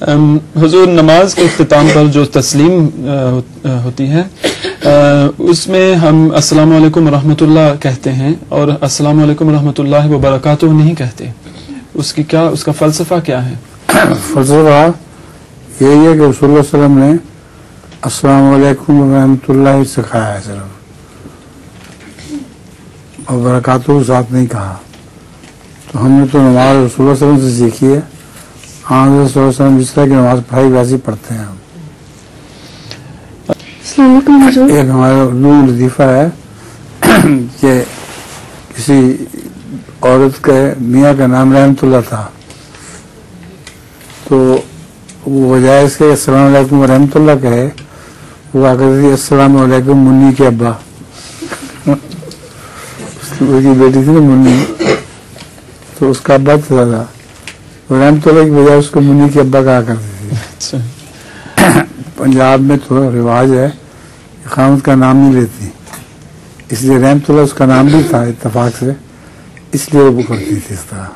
حضور نماز کے اختتام پر جو تسلیم ہوتی ہے اس میں ہم السلام علیکم ورحمۃ اللہ کہتے ہیں اور السلام علیکم ورحمۃ اللہ وبرکاتہ نہیں کہتے. اس کا فلسفہ کیا ہے؟ فلسفہ یہی ہے کہ رسول اللہ صلی اللہ علیہ وسلم نے السلام علیکم ورحمۃ اللہ سکھایا ہے صرف، اور برکاتہ ساتھ نہیں کہا. تو ہم نے تو نماز رسول اللہ صلی اللہ علیہ وسلم سے سیکھی ہے. صلی اللہ علیہ وسلم جس طرح کی نماز پڑھائی ویسے پڑھتے ہیں ہم. السلام علیکم حضور. ایک ہمارا اردو لطیفہ ہے کہ کسی عورت کے میاں کا نام رحمت اللہ تھا، تو وہ بجائے اس کے السلام علیکم ورحمۃ اللہ کہے وہ آگر تھی السلام علیکم منی کے ابا. اس کی بیٹی تھی نا منی، تو اس کا ابا تھا رحمت اللہ کی بجائے اس کو منی کے ابا کہا کرتی تھی. پنجاب میں تو رواج ہے خامد کا نام نہیں لیتی، اس لیے رحمت اللہ اس کا نام بھی تھا اتفاق سے، اس لیے وہ کرتی تھی اس طرح.